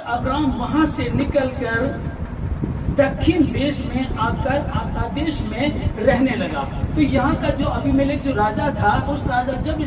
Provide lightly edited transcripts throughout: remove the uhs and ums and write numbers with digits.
Abraham वहां से निकलकर दक्षिण देश में आकर आकादेश में रहने लगा। तो यहाँ का जो अबीमेलेक जो राजा था, उस राजा जब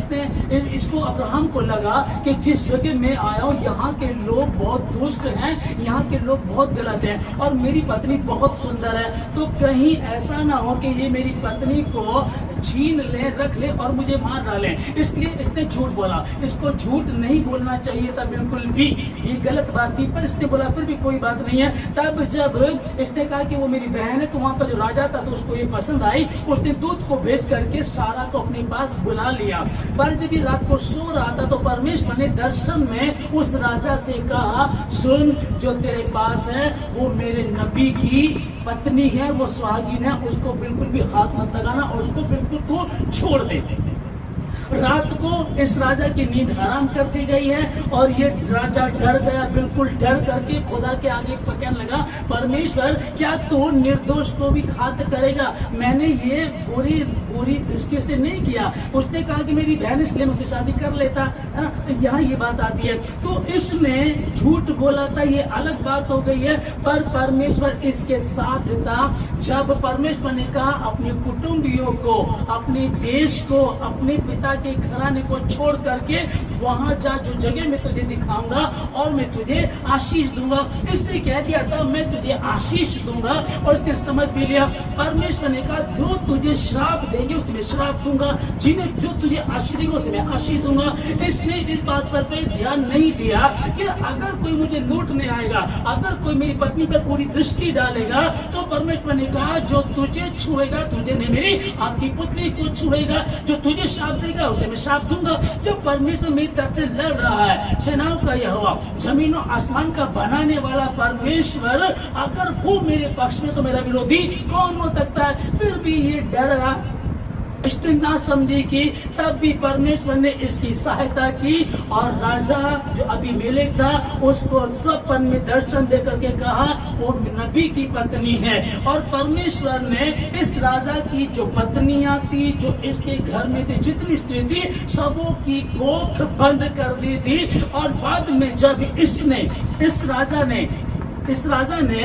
इसको अब्राहम को लगा कि जिस जगह में आया हूँ यहाँ के लोग बहुत दुष्ट हैं, यहाँ के लोग बहुत गलत हैं और मेरी पत्नी बहुत सुंदर है, तो कहीं ऐसा ना हो कि ये मेरी पत्नी को छीन ले, रख ले और मुझे मार डाले। इसलिए इसने झूठ बोला। इसको झूठ नहीं बोलना चाहिए था बिल्कुल भी, ये गलत बात थी, पर इसने बोला फिर भी कोई बात नहीं है। तब जब इसने कहा कि वो मेरी बहन है, तो वहां पर जो राजा था तो उसको ये पसंद आई, उसने दूत को भेज करके सारा को अपने पास बुला लिया। पर जब ये रात को सो रहा था तो परमेश्वर ने दर्शन में उस राजा से कहा, सुन, जो तेरे पास है वो मेरे नबी की पत्नी है, वो सुहागिन है, उसको बिल्कुल भी हाथ मत लगाना और उसको बिल्कुल तू छोड़ दे। रात को इस राजा की नींद हराम कर दी गई है और ये राजा डर गया, बिल्कुल डर करके खुदा के आगे कहने लगा, परमेश्वर क्या तू निर्दोष को भी घात करेगा? मैंने ये बुरी दृष्टि से नहीं किया। उसने कहा कि मेरी बहन, इसलिए मुझसे शादी कर लेता है ना। यहाँ ये बात आती है। तो इसने झूठ बोला था, ये अलग बात हो गई है, पर परमेश्वर इसके साथ था। जब परमेश्वर ने कहा अपने कुटुंबियों को, अपने देश को, अपने पिता के घराने को छोड़ करके वहां जा, जो जगह मैं तुझे दिखाऊंगा और मैं तुझे आशीष दूंगा, इससे कह दिया था मैं तुझे आशीष दूंगा। और उसने समझ भी लिया। परमेश्वर ने कहा जो तुझे श्राप देंगे उसमें श्राप दूंगा, जिन्हें जो तुझे आशीष देंगे उसमें आशीष दूंगा। इसने इस बात पर कोई ध्यान नहीं दिया कि अगर कोई मुझे लूटने आएगा, अगर कोई मेरी पत्नी पर पूरी दृष्टि डालेगा, तो परमेश्वर ने कहा जो तुझे छुएगा, तुझे नहीं, मेरी आपकी पुत्री को छुएगा, जो तुझे श्राप देगा उसे मैं श्राप दूंगा। जो परमेश्वर मेरी तरफ से लड़ रहा है, सेनाओं का यहोवा, जमीन और आसमान का बनाने वाला परमेश्वर, अगर वो मेरे पक्ष में तो मेरा विरोधी कौन हो सकता है? फिर भी ये डर रहा, इसने ना समझी कि तब भी परमेश्वर ने इसकी सहायता की और राजा जो अबीमेलेक था उसको स्वप्न में दर्शन दे करके कहा वो नबी की पत्नी है। और परमेश्वर ने इस राजा की जो पत्नियां थी, जो इसके घर में थी, जितनी स्त्री थी, सबों की कोख बंद कर दी थी। और बाद में जब इस राजा ने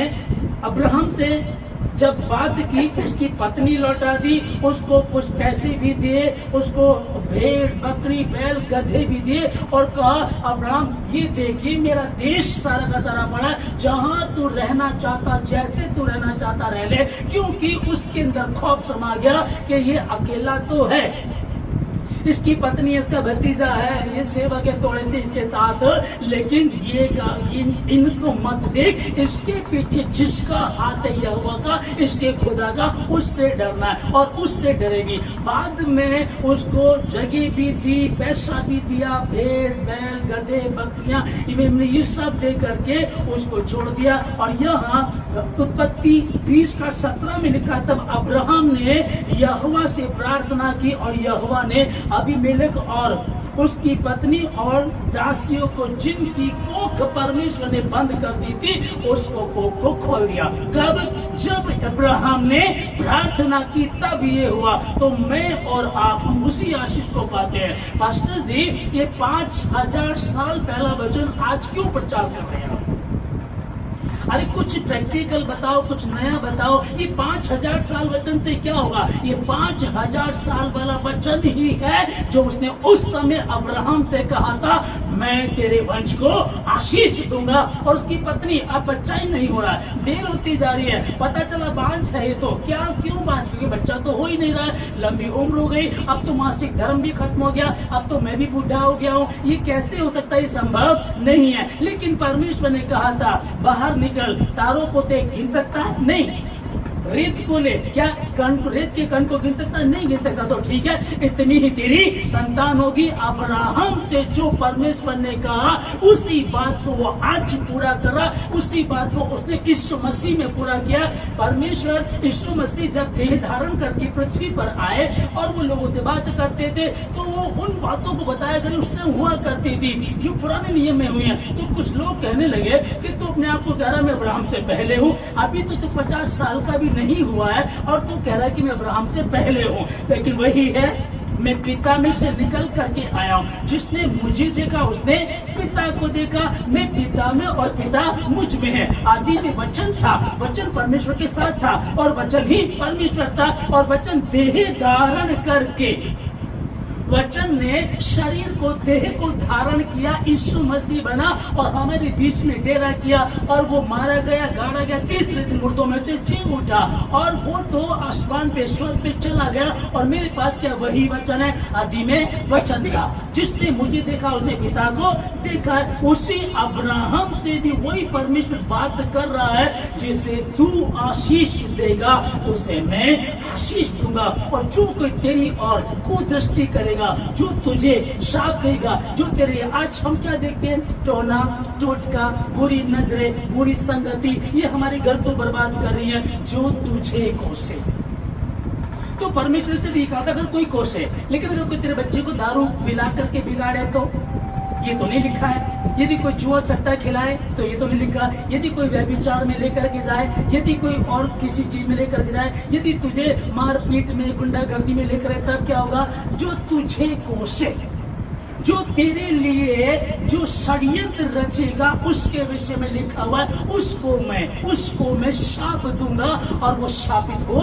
अब्राहम से जब बात की, उसकी पत्नी लौटा दी, उसको कुछ पैसे भी दिए, उसको भेड़, बकरी, बैल, गधे भी दिए और कहा अब्राहम ये देखिए मेरा देश सारा का सारा पड़ा, जहां तू रहना चाहता, जैसे तू रहना चाहता रह ले। क्योंकि उसके अंदर खौफ समा गया कि ये अकेला तो है, इसकी पत्नी इसका भतीजा है, ये सेवक है थोड़े से इसके साथ, लेकिन इनको मत देख, इसके पीछे जिसका हाथ है यहोवा का, इसके खुदा का, उससे डरना है और उससे डरेगी। बाद में उसको जगह भी दी, पैसा भी दिया, भेड़, बैल, गधे, बकरियां, ये सब दे करके उसको छोड़ दिया। और यहाँ उत्पत्ति 20:17 में लिखा, तब अब्राहम ने यहोवा से प्रार्थना की और यहोवा ने अबीमेलेक और उसकी पत्नी और दासियों को, जिनकी कोख परमेश्वर ने बंद कर दी थी, उसको कोख को खोल दिया। कब? जब अब्राहम ने प्रार्थना की तब ये हुआ। तो मैं और आप हम उसी आशीष को पाते हैं। पास्टर जी, ये 5000 साल पहला वचन आज क्यों प्रचार कर रहे हैं? अरे कुछ प्रैक्टिकल बताओ, कुछ नया बताओ। ये 5000 साल वचन से क्या होगा? ये 5000 साल वाला वचन ही है जो उसने उस समय अब्राहम से कहा था, मैं तेरे वंश को आशीष दूंगा। और उसकी पत्नी, अब बच्चा ही नहीं हो रहा है, देर होती जा रही है, पता चला बांझ है ये तो। क्या क्यों बांझ? क्योंकि बच्चा तो हो ही नहीं रहा है, लंबी उम्र हो गई, अब तो मासिक धर्म भी खत्म हो गया, अब तो मैं भी बूढ़ा हो गया हूँ। ये कैसे हो सकता है? ये संभव नहीं है। लेकिन परमेश्वर ने कहा था बाहर निकल, तारों को तो गिन सकता है? नहीं। रेत को ले, क्या रेत के कण को गिन सकता? नहीं गिन सकता। तो ठीक है, इतनी ही तेरी संतान होगी। अब्राहम से जो परमेश्वर ने कहा उसी बात को वो आज पूरा कर रहा, उसी बात को उसने यीशु मसीह में पूरा किया। परमेश्वर यीशु मसीह जब देह धारण करके पृथ्वी पर आए और वो लोगों से बात करते थे, तो वो उन बातों को बताया गया उस टाइम हुआ करती थी जो पुराने नियम में हुई है। तो कुछ लोग कहने लगे कि तू अपने आप को कह रहा मैं अब्राहम से पहले हूँ, अभी तो तू 50 साल का भी नहीं हुआ है और तू कह रहा है कि मैं अब्राहम से पहले हूँ। लेकिन वही है मैं पिता में से निकल करके आया हूँ। जिसने मुझे देखा उसने पिता को देखा। मैं पिता में और पिता मुझ में है। आदि में वचन था, वचन परमेश्वर के साथ था और वचन ही परमेश्वर था। और वचन देह धारण करके, वचन ने शरीर को, देह को धारण किया, यीशु मसीह बना और हमारे बीच में डेरा किया। और वो मारा गया, गाड़ा गया, तीसरे दिन मुर्दों में से जी उठा और वो तो आसमान पे, स्वर्ग पे चला गया। और मेरे पास क्या वही वचन है, आदि में वचन था। जिसने मुझे देखा उसने पिता को देखा। उसी अब्राहम से भी वही परमेश्वर बात कर रहा है, जिसे तू आशीष देगा उसे मैं आशीष दूंगा। और जो कोई तेरी और कुदृष्टि करेगा, जो तुझे शाप देगा, जो तेरे, आज हम क्या देखते हैं, टोना टोटका, बुरी नजरें, बुरी संगति, ये हमारे घर को बर्बाद कर रही है। जो तुझे कोसे, तो परमेश्वर से भी कहा था अगर कोई कोसे, लेकिन अगर कोई तेरे बच्चे को दारू पिला करके बिगाड़े तो ये तो नहीं लिखा है। यदि कोई जुआ सट्टा खिलाए तो ये तो नहीं लिखा। यदि कोई व्यभिचार में लेकर के जाए, यदि कोई और किसी चीज में लेकर के जाए, यदि तुझे मारपीट में, गुंडागर्दी में लेकर आए, तब क्या होगा? जो तुझे कोसे, जो तेरे लिए जो षड्यंत्र रचेगा उसके विषय में लिखा हुआ है, उसको मैं शाप दूंगा और वो शापित हो